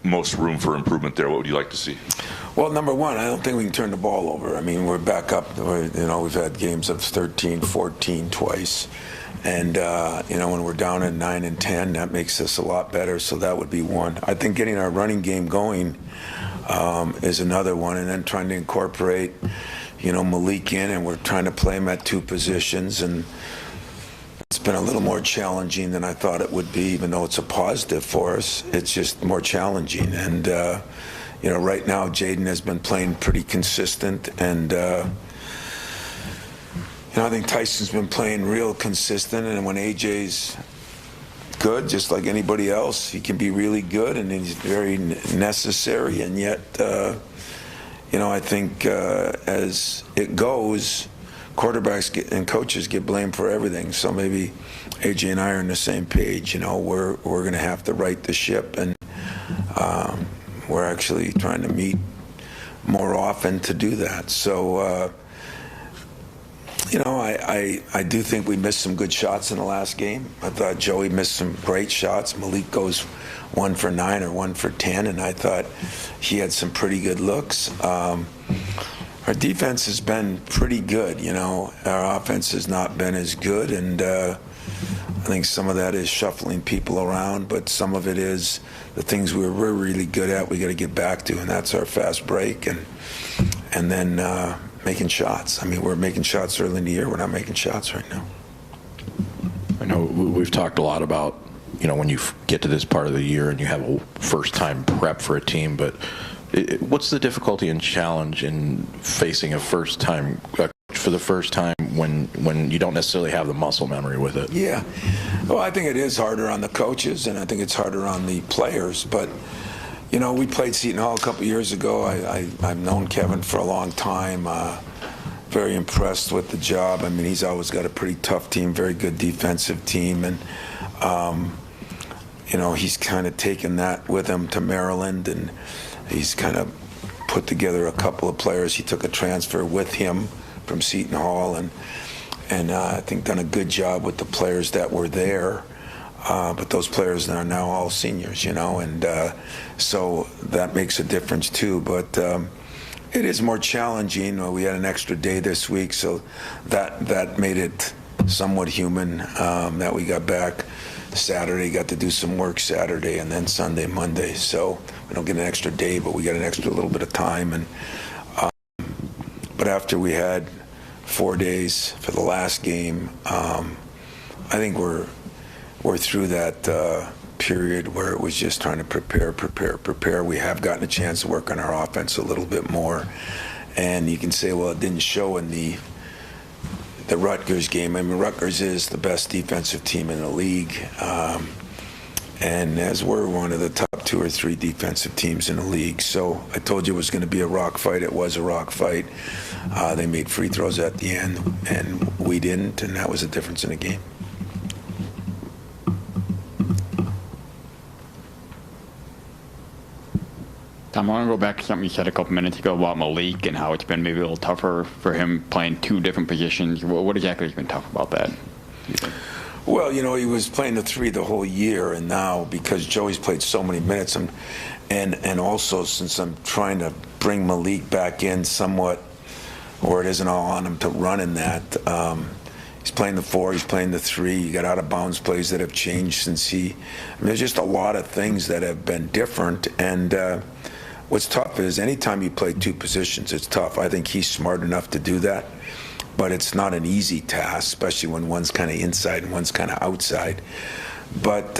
most room for improvement there? What would you like to see? Well, number one, I don't think we can turn the ball over. I mean, we're back up. We've had games of 13, 14 twice. And, when we're down at 9 and 10, that makes us a lot better. So that would be one. I think getting our running game going is another one. And then trying to incorporate, Malik in, and we're trying to play him at two positions. And it's been a little more challenging than I thought it would be, even though it's a positive for us. It's just more challenging. And, right now, Jaden has been playing pretty consistent. And, I think Tyson's been playing real consistent. And when AJ's good, just like anybody else, he can be really good, and he's very necessary. And yet, I think as it goes, quarterbacks and coaches get blamed for everything. So maybe AJ and I are on the same page. We're going to have to right the ship, and we're actually trying to meet more often to do that. So, I do think we missed some good shots in the last game. I thought Joey missed some great shots. Malik goes 1 for 9 or 1 for 10, and I thought he had some pretty good looks. Our defense has been pretty good. Our offense has not been as good, and I think some of that is shuffling people around, but some of it is the things we're really good at we got to get back to, and that's our fast break and then making shots. I mean, we're making shots early in the year. We're not making shots right now. I know we've talked a lot about, when you get to this part of the year and you have a first-time prep for a team, but what's the difficulty and challenge in facing a first-time for the first time when you don't necessarily have the muscle memory with it? Yeah. Well, I think it is harder on the coaches, and I think it's harder on the players, but we played Seton Hall a couple of years ago. I've known Kevin for a long time. Very impressed with the job. I mean, he's always got a pretty tough team, very good defensive team. And, he's kind of taken that with him to Maryland, and he's kind of put together a couple of players. He took a transfer with him from Seton Hall, and I think done a good job with the players that were there. But those players are now all seniors, and so that makes a difference too. But it is more challenging. We had an extra day this week, so that made it somewhat human that we got back Saturday, got to do some work Saturday, and then Sunday, Monday. So we don't get an extra day, but we got an extra little bit of time. And but after we had 4 days for the last game, I think we're through that period where it was just trying to prepare. We have gotten a chance to work on our offense a little bit more. And you can say, well, it didn't show in the Rutgers game. I mean, Rutgers is the best defensive team in the league. And as we're one of the top 2 or 3 defensive teams in the league. So I told you it was going to be a rock fight. It was a rock fight. They made free throws at the end, and we didn't, and that was the difference in the game. Tom, I want to go back to something you said a couple minutes ago about Malik and how it's been maybe a little tougher for him playing 2 different positions. What exactly has been tough about that? Well, he was playing the 3 the whole year, and now because Joey's played so many minutes, and also since I'm trying to bring Malik back in somewhat, or it isn't all on him to run in that. He's playing the 4, he's playing the 3. You got out of bounds plays that have changed since there's just a lot of things that have been different, and what's tough is anytime you play 2 positions, it's tough. I think he's smart enough to do that, but it's not an easy task, especially when one's kind of inside and one's kind of outside. But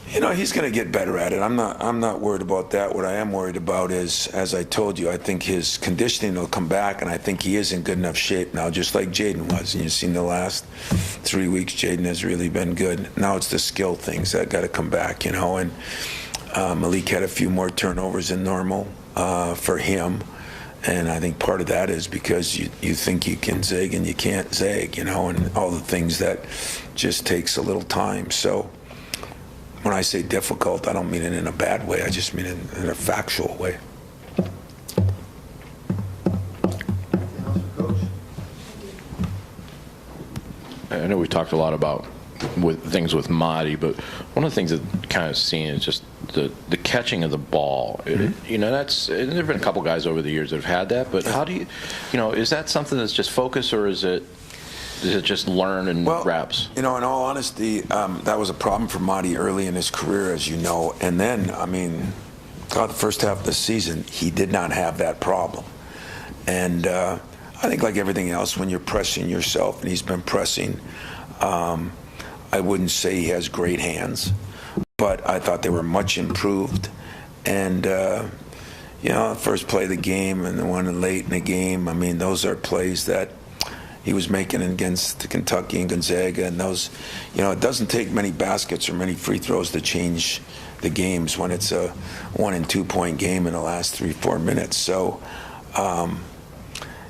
he's going to get better at it. I'm not worried about that. What I am worried about is, as I told you, I think his conditioning will come back, and I think he is in good enough shape now, just like Jaden was. And you've seen the last 3 weeks, Jaden has really been good. Now it's the skill things that got to come back, and Malik had a few more turnovers than normal for him. And I think part of that is because you think you can zig and you can't zig, and all the things that just takes a little time. So when I say difficult, I don't mean it in a bad way. I just mean it in a factual way. I know we talked a lot about with things with Marty, but one of the things that kind of seen is just the catching of the ball. There have been a couple guys over the years that have had that, but how do you is that something that's just focus, or is it just learn and reps? In all honesty, that was a problem for Marty early in his career, as you know. And then, the first half of the season, he did not have that problem. And I think like everything else, when you're pressing yourself, and he's been pressing, I wouldn't say he has great hands, but I thought they were much improved. And, first play of the game and the one late in the game, those are plays that he was making against Kentucky and Gonzaga. And those, it doesn't take many baskets or many free throws to change the games when it's a 1 and 2 point game in the last 3-4 minutes. So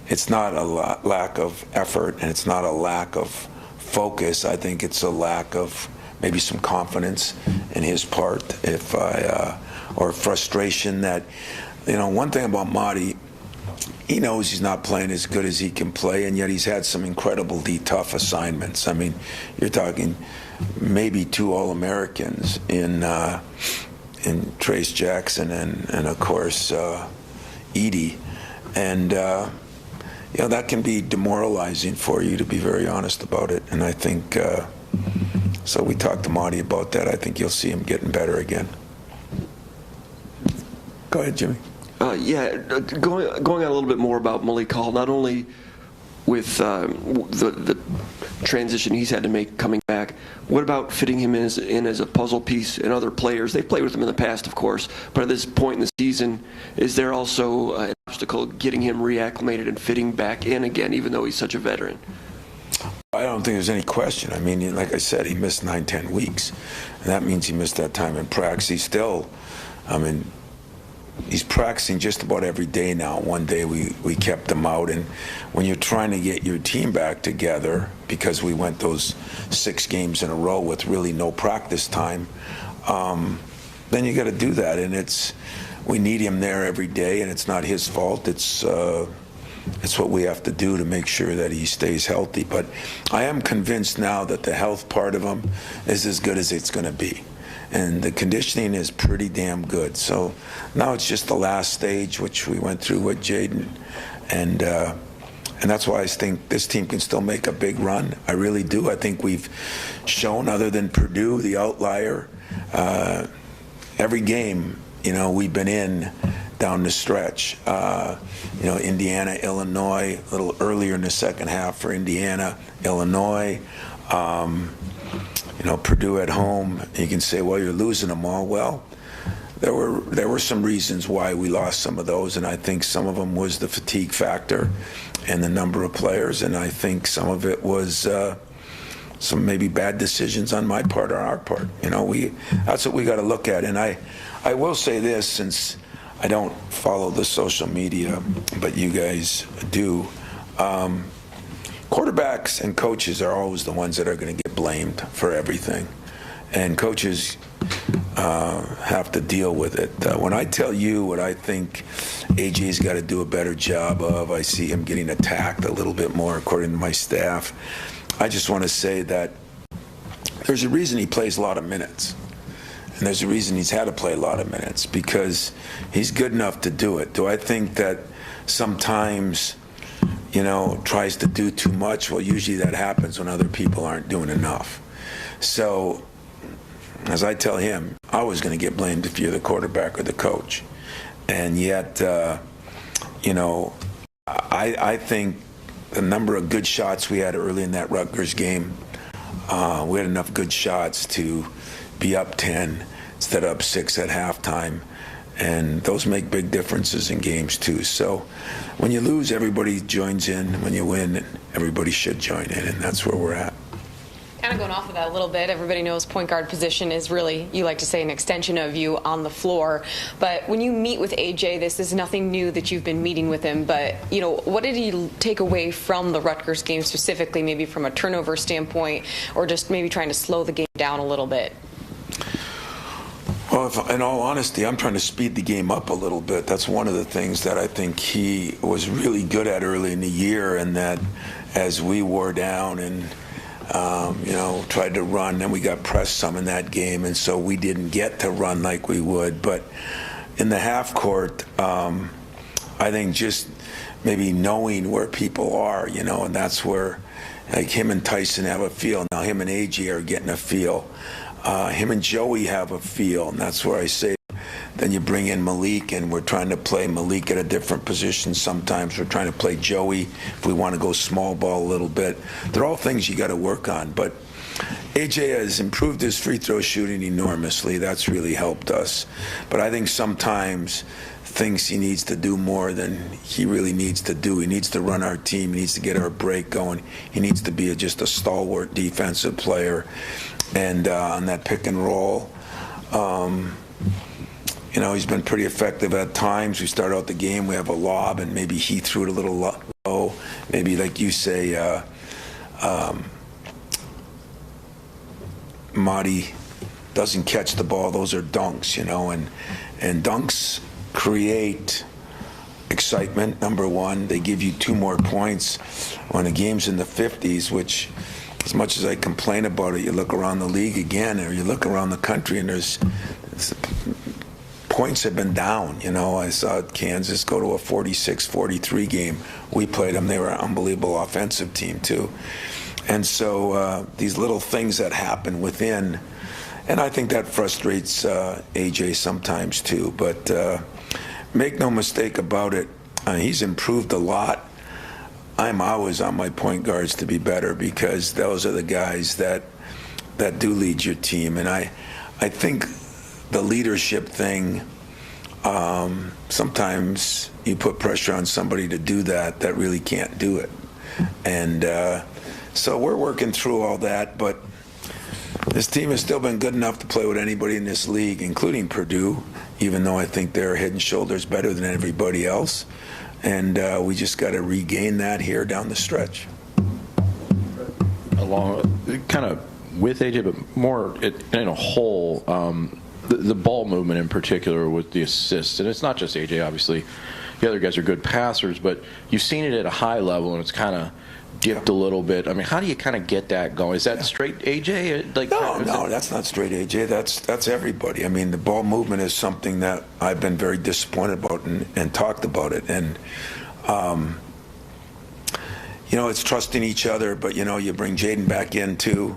it's not a lack of effort, and it's not a lack of focus. I think it's a lack of maybe some confidence in his part, or frustration that, one thing about Marty, he knows he's not playing as good as he can play, and yet he's had some incredibly tough assignments. You're talking maybe 2 All-Americans in Trace Jackson and of course Edie, and that can be demoralizing for you, to be very honest about it. And I think so. We talked to Marty about that. I think you'll see him getting better again. Go ahead, Jimmy. Going on a little bit more about Malik Hall, not only with the transition he's had to make coming back, what about fitting him in as a puzzle piece and other players? They've played with him in the past, of course, but at this point in the season, is there also an obstacle getting him reacclimated and fitting back in again, even though he's such a veteran? I don't think there's any question. Like I said, he missed 9-10 weeks, and that means he missed that time in practice. He's still, he's practicing just about every day now. One day we kept him out, and when you're trying to get your team back together, because we went those 6 games in a row with really no practice time, then you got to do that, and we need him there every day, and it's not his fault. It's what we have to do to make sure that he stays healthy. But I am convinced now that the health part of him is as good as it's going to be. And the conditioning is pretty damn good. So now it's just the last stage, which we went through with Jaden. And that's why I think this team can still make a big run. I really do. I think we've shown, other than Purdue, the outlier, every game, we've been in down the stretch. Indiana, Illinois, a little earlier in the second half for Indiana, Illinois. Purdue at home. You can say, well, you're losing them all. Well, there were some reasons why we lost some of those, and I think some of them was the fatigue factor and the number of players, and I think some of it was some maybe bad decisions on my part or our part. That's what we got to look at. And I will say this, since I don't follow the social media, but you guys do. Quarterbacks and coaches are always the ones that are going to get blamed for everything, and coaches have to deal with it. When I tell you what I think AJ's got to do a better job of, I see him getting attacked a little bit more, according to my staff. I just want to say that there's a reason he plays a lot of minutes, and there's a reason he's had to play a lot of minutes, because he's good enough to do it. Do I think that sometimes tries to do too much? Well, usually that happens when other people aren't doing enough. So, as I tell him, I was going to get blamed if you're the quarterback or the coach. And yet, I think the number of good shots we had early in that Rutgers game, we had enough good shots to be up 10 instead of up 6 at halftime. And those make big differences in games, too. So when you lose, everybody joins in. When you win, everybody should join in, and that's where we're at. Kind of going off of that a little bit, everybody knows point guard position is really, you like to say, an extension of you on the floor. But when you meet with AJ, this is nothing new that you've been meeting with him. But, what did he take away from the Rutgers game specifically, maybe from a turnover standpoint, or just maybe trying to slow the game down a little bit? Well, in all honesty, I'm trying to speed the game up a little bit. That's one of the things that I think he was really good at early in the year, and that as we wore down and Tried to run, and we got pressed some in that game, and so we didn't get to run like we would. But in the half court, I think just maybe knowing where people are, and that's where, like, him and Tyson have a feel. Now him and AJ are getting a feel. Him and Joey have a feel, and that's where I say, then you bring in Malik, and we're trying to play Malik at a different position. Sometimes we're trying to play Joey if we want to go small ball a little bit. They're all things you got to work on. But AJ has improved his free throw shooting enormously. That's really helped us. But I think sometimes thinks he needs to do more than he really needs to do. He needs to run our team. He needs to get our break going. He needs to be just a stalwart defensive player. And on that pick and roll, he's been pretty effective at times. We start out the game, we have a lob, and maybe he threw it a little low. Maybe, like you say, Marty doesn't catch the ball. Those are dunks, and dunks create excitement, number one. They give you 2 more points when the game's in the 50s, which, as much as I complain about it, you look around the league again, or you look around the country, and there's points have been down. I saw Kansas go to a 46-43 game. We played them. They were an unbelievable offensive team, too. And so these little things that happen within, and I think that frustrates AJ sometimes, too. But make no mistake about it, he's improved a lot. I'm always on my point guards to be better, because those are the guys that do lead your team. And I think the leadership thing, sometimes you put pressure on somebody to do that really can't do it. And so we're working through all that, but this team has still been good enough to play with anybody in this league, including Purdue, even though I think they're head and shoulders better than everybody else. And we just got to regain that here down the stretch. Along, kind of with AJ, but more in a whole, the ball movement in particular with the assists, and it's not just AJ, obviously. The other guys are good passers, but you've seen it at a high level, and it's kind of dipped a little bit. I mean, how do you kind of get that going? Is that straight AJ? No, that's not straight AJ. That's everybody. I mean, the ball movement is something that I've been very disappointed about and talked about it. And, it's trusting each other, but, you bring Jaden back in, too.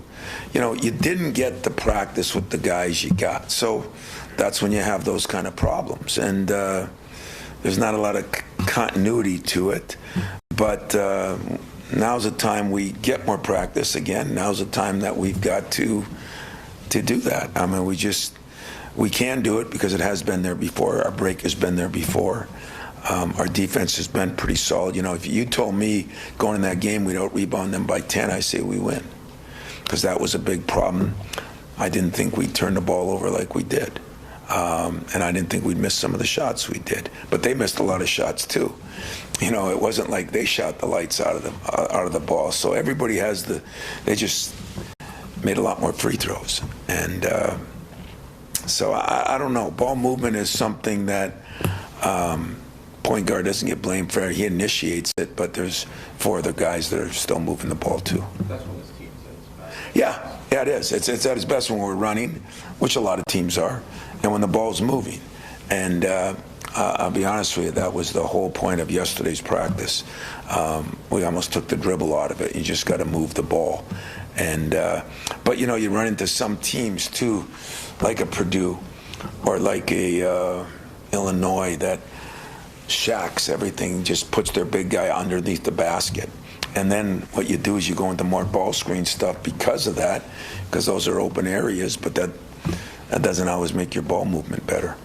You didn't get the practice with the guys you got. So that's when you have those kind of problems. And there's not a lot of continuity to it. But now's the time we get more practice again. Now's the time that we've got to do that. I mean, we can do it because it has been there before. Our break has been there before. Our defense has been pretty solid. If you told me going in that game we'd out-rebound them by 10, I say we win, because that was a big problem. I didn't think we'd turn the ball over like we did. And I didn't think we'd miss some of the shots we did. But they missed a lot of shots, too. It wasn't like they shot the lights out of the ball. So everybody they just made a lot more free throws. And so I don't know. Ball movement is something that point guard doesn't get blamed for. He initiates it, but there's 4 other guys that are still moving the ball, too. That's when this team's at its best. Yeah, it is. It's at its best when we're running, which a lot of teams are, and when the ball's moving. And I'll be honest with you, that was the whole point of yesterday's practice. We almost took the dribble out of it. You just got to move the ball. And but you run into some teams too, like a Purdue or like a Illinois, that shacks everything, just puts their big guy underneath the basket. And then what you do is you go into more ball screen stuff because of that, because those are open areas, but that doesn't always make your ball movement better.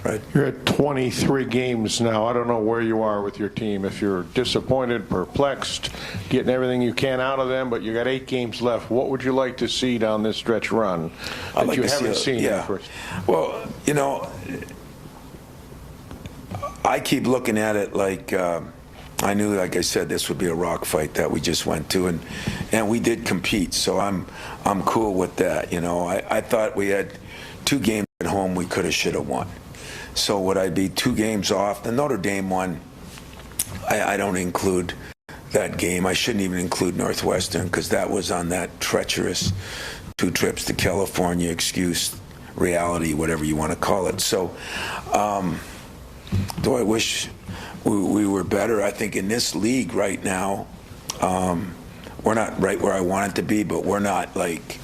Right. You're at 23 games now. I don't know where you are with your team. If you're disappointed, perplexed, getting everything you can out of them, but you got 8 games left. What would you like to see down this stretch run that you haven't seen? Yeah. Well, I keep looking at it like I knew, like I said, this would be a rock fight that we just went to, and we did compete. So I'm cool with that. I thought we had 2 games at home we could have, should have won. So would I be 2 games off? The Notre Dame one, I don't include that game. I shouldn't even include Northwestern because that was on that treacherous 2 trips to California excuse, reality, whatever you want to call it. So, do I wish we were better? I think in this league right now, we're not right where I want it to be, but we're not like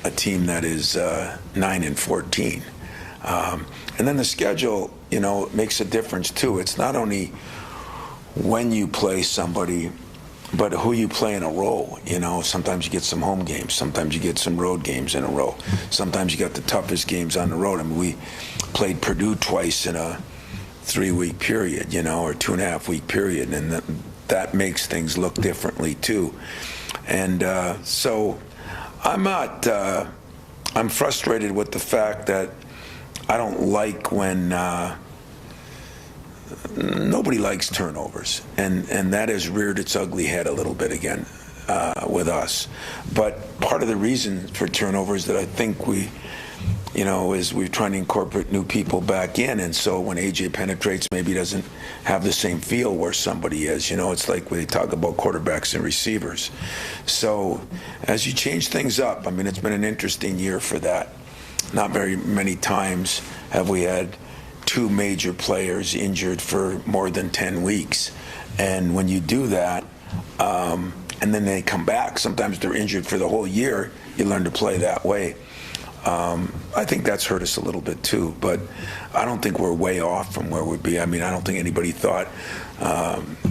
a team that is 9-14. And then the schedule, makes a difference too. It's not only when you play somebody, but who you play in a row. Sometimes you get some home games, sometimes you get some road games in a row. Sometimes you got the toughest games on the road. I mean, we played Purdue twice in a 3-week period, or 2.5-week period, and that makes things look differently too. And so I'm not. I'm frustrated with the fact that I don't like when nobody likes turnovers, and that has reared its ugly head a little bit again with us. But part of the reason for turnovers that I think we, is we're trying to incorporate new people back in, and so when AJ penetrates, maybe he doesn't have the same feel where somebody is. It's like when they talk about quarterbacks and receivers. So as you change things up, I mean, it's been an interesting year for that. Not very many times have we had 2 major players injured for more than 10 weeks. And when you do that, and then they come back, sometimes they're injured for the whole year, you learn to play that way. I think that's hurt us a little bit too, but I don't think we're way off from where we'd be. I mean, I don't think anybody thought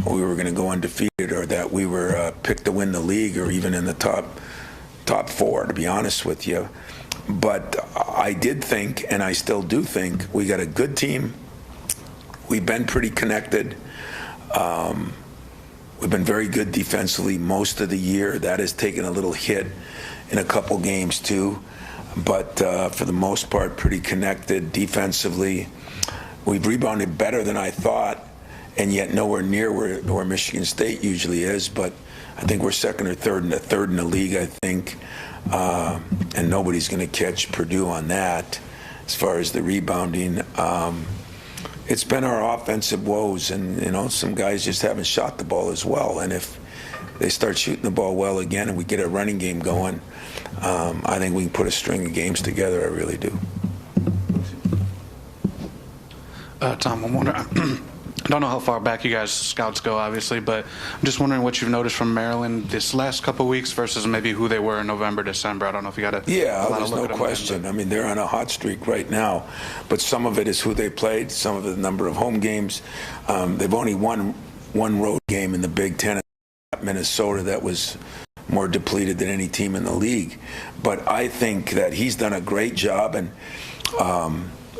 we were going to go undefeated or that we were picked to win the league or even in the top 4, to be honest with you. But I did think, and I still do think, we got a good team. We've been pretty connected. We've been very good defensively most of the year. That has taken a little hit in a couple games too. But for the most part, pretty connected defensively. We've rebounded better than I thought, and yet nowhere near where Michigan State usually is. But I think we're second or third in the league, I think. And nobody's going to catch Purdue on that as far as the rebounding. It's been our offensive woes, and some guys just haven't shot the ball as well. And if they start shooting the ball well again and we get a running game going, I think we can put a string of games together. I really do. Tom, I'm wondering. I don't know how far back you guys scouts go, obviously, but I'm just wondering what you've noticed from Maryland this last couple of weeks versus maybe who they were in November, December. I don't know if you got a there's no question. I mean, they're on a hot streak right now, but some of it is who they played, some of it the number of home games. They've only won one road game in the Big Ten at Minnesota that was more depleted than any team in the league. But I think that he's done a great job, and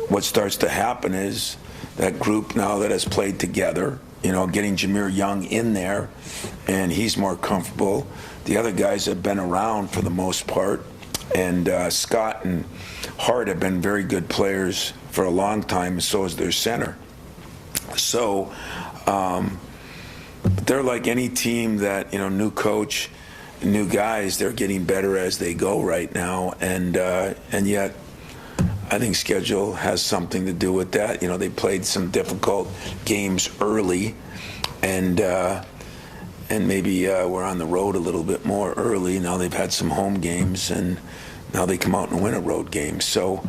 what starts to happen is that group now that has played together, getting Jameer Young in there, and he's more comfortable. The other guys have been around for the most part, and Scott and Hart have been very good players for a long time, and so is their center. So they're like any team that, new coach, new guys, they're getting better as they go right now, and yet I think schedule has something to do with that. They played some difficult games early, and maybe we're on the road a little bit more early. Now they've had some home games, and now they come out and win a road game. So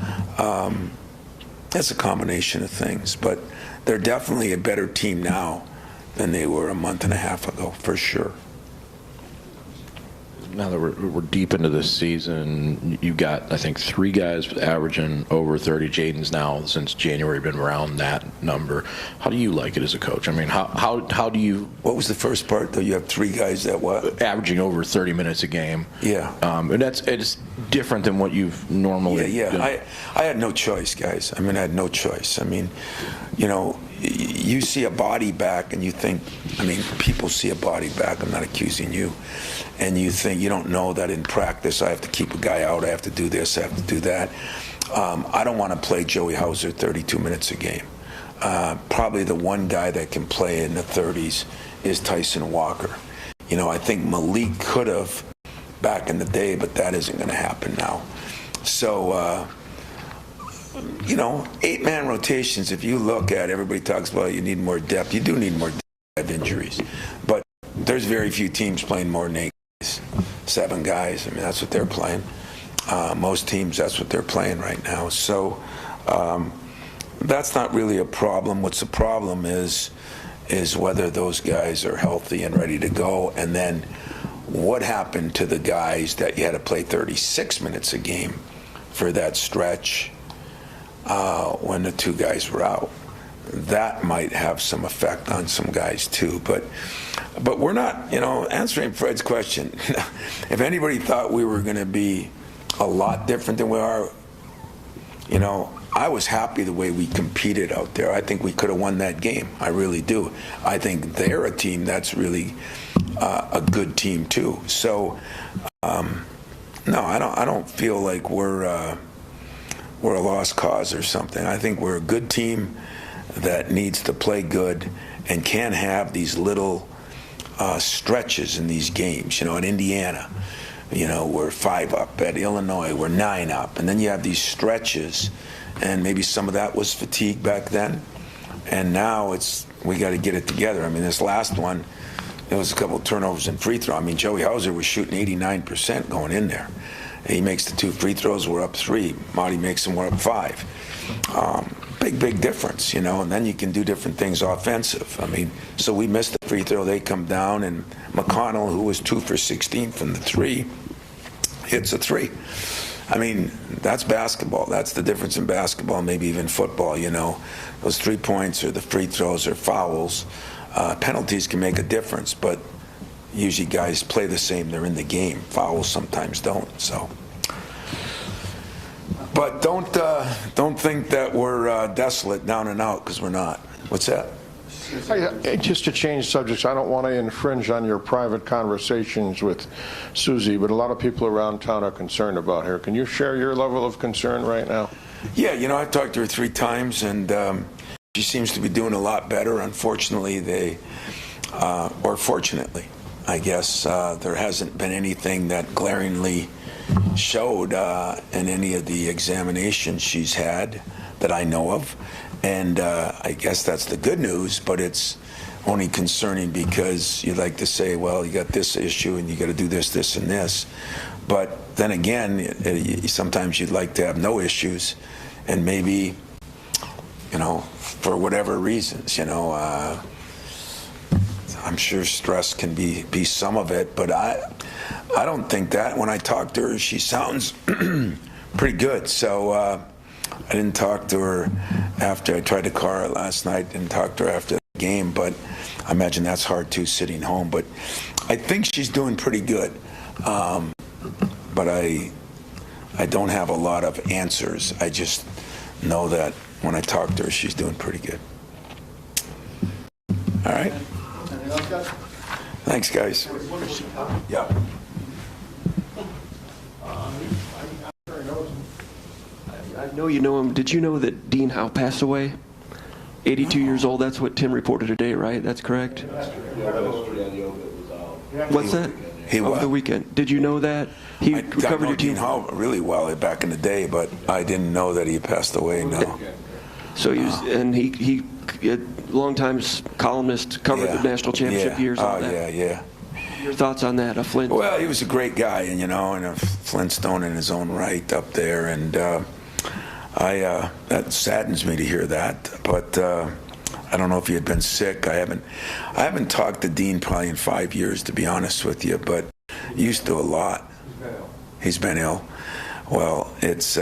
that's a combination of things. But they're definitely a better team now than they were a month and a half ago, for sure. Now that we're deep into this season, you've got, I think, 3 guys averaging over 30. Jaden's now, since January, been around that number. How do you like it as a coach? I mean, how do you... What was the first part, though? You have 3 guys that what? Averaging over 30 minutes a game. Yeah. And it's different than what you've normally done. I had no choice, guys. I mean, I had no choice. I mean, you see a body back and you think, people see a body back. I'm not accusing you. And you think, you don't know that in practice I have to keep a guy out, I have to do this, I have to do that. I don't want to play Joey Hauser 32 minutes a game. Probably the one guy that can play in the 30s is Tyson Walker. I think Malik could have back in the day, but that isn't going to happen now. So, 8-man rotations, if you look at, everybody talks about you need more depth. You do need more depth injuries. But there's very few teams playing more than 8 guys, 7 guys. I mean, that's what they're playing. Most teams, that's what they're playing right now. So that's not really a problem. What's the problem is whether those guys are healthy and ready to go, and then what happened to the guys that you had to play 36 minutes a game for that stretch when the 2 guys were out. That might have some effect on some guys too, but we're not, answering Fred's question. If anybody thought we were going to be a lot different than we are, I was happy the way we competed out there. I think we could have won that game. I really do. I think they're a team that's really a good team too. So no, I don't feel like we're a lost cause or something. I think we're a good team that needs to play good and can have these little stretches in these games. At Indiana, we're 5 up. At Illinois, we're 9 up. And then you have these stretches, and maybe some of that was fatigue back then. And now we got to get it together. I mean, this last one, there was a couple of turnovers and free throw. I mean, Joey Hauser was shooting 89% going in there. He makes the 2 free throws, we're up 3. Marty makes them, we're up 5. Big difference, and then you can do different things offensive. I mean, so we missed the free throw, they come down, and McConnell, who was 2 for 16 from the 3, hits a 3. I mean, that's basketball. That's the difference in basketball, maybe even football, Those 3 points or the free throws or fouls, penalties can make a difference, but usually guys play the same. They're in the game. Fouls sometimes don't, so. But don't think that we're desolate, down and out, because we're not. What's that? Just to change subjects, I don't want to infringe on your private conversations with Susie, but a lot of people around town are concerned about her. Can you share your level of concern right now? Yeah, I've talked to her 3 times, and she seems to be doing a lot better. Unfortunately, or fortunately, I guess, there hasn't been anything that glaringly showed in any of the examinations she's had that I know of. And I guess that's the good news, but it's only concerning because you like to say, well, you got this issue and you got to do this, this, and this. But then again, sometimes you'd like to have no issues, and maybe, for whatever reasons, I'm sure stress can be some of it, but I don't think that. When I talk to her, she sounds pretty good. So I didn't talk to her after I tried to call her last night. Didn't talk to her after the game, but I imagine that's hard too, sitting home. But I think she's doing pretty good. But I don't have a lot of answers. I just know that when I talk to her, she's doing pretty good. All right. Thanks, guys. Yeah. I know you know him. Did you know that Dean Howe passed away? 82 years old. That's what Tim reported today, right? That's correct? What's that? Over the weekend. Did you know that? He recovered your team. Dean Howe really well back in the day, but I didn't know that he passed away, no. So he was, and he long-time columnist, covered the national championship years. All that. Yeah. Your thoughts on that, Flint? Well, he was a great guy, and and a Flintstone in his own right up there, and that saddens me to hear that. But I don't know if he had been sick. I haven't talked to Dean probably in 5 years, to be honest with you, but used to a lot. He's been ill. Well, it's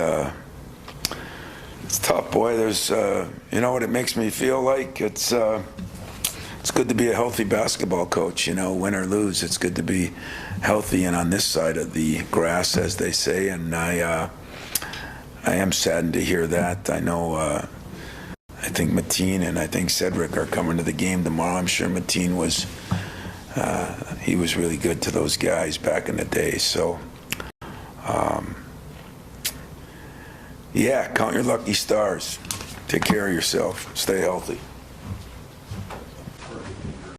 tough, boy. There's, what it makes me feel like? It's good to be a healthy basketball coach, win or lose. It's good to be healthy and on this side of the grass, as they say, and I am saddened to hear that. I know, I think Mateen and I think Cedric are coming to the game tomorrow. I'm sure Mateen was really good to those guys back in the day, so yeah, count your lucky stars. Take care of yourself. Stay healthy.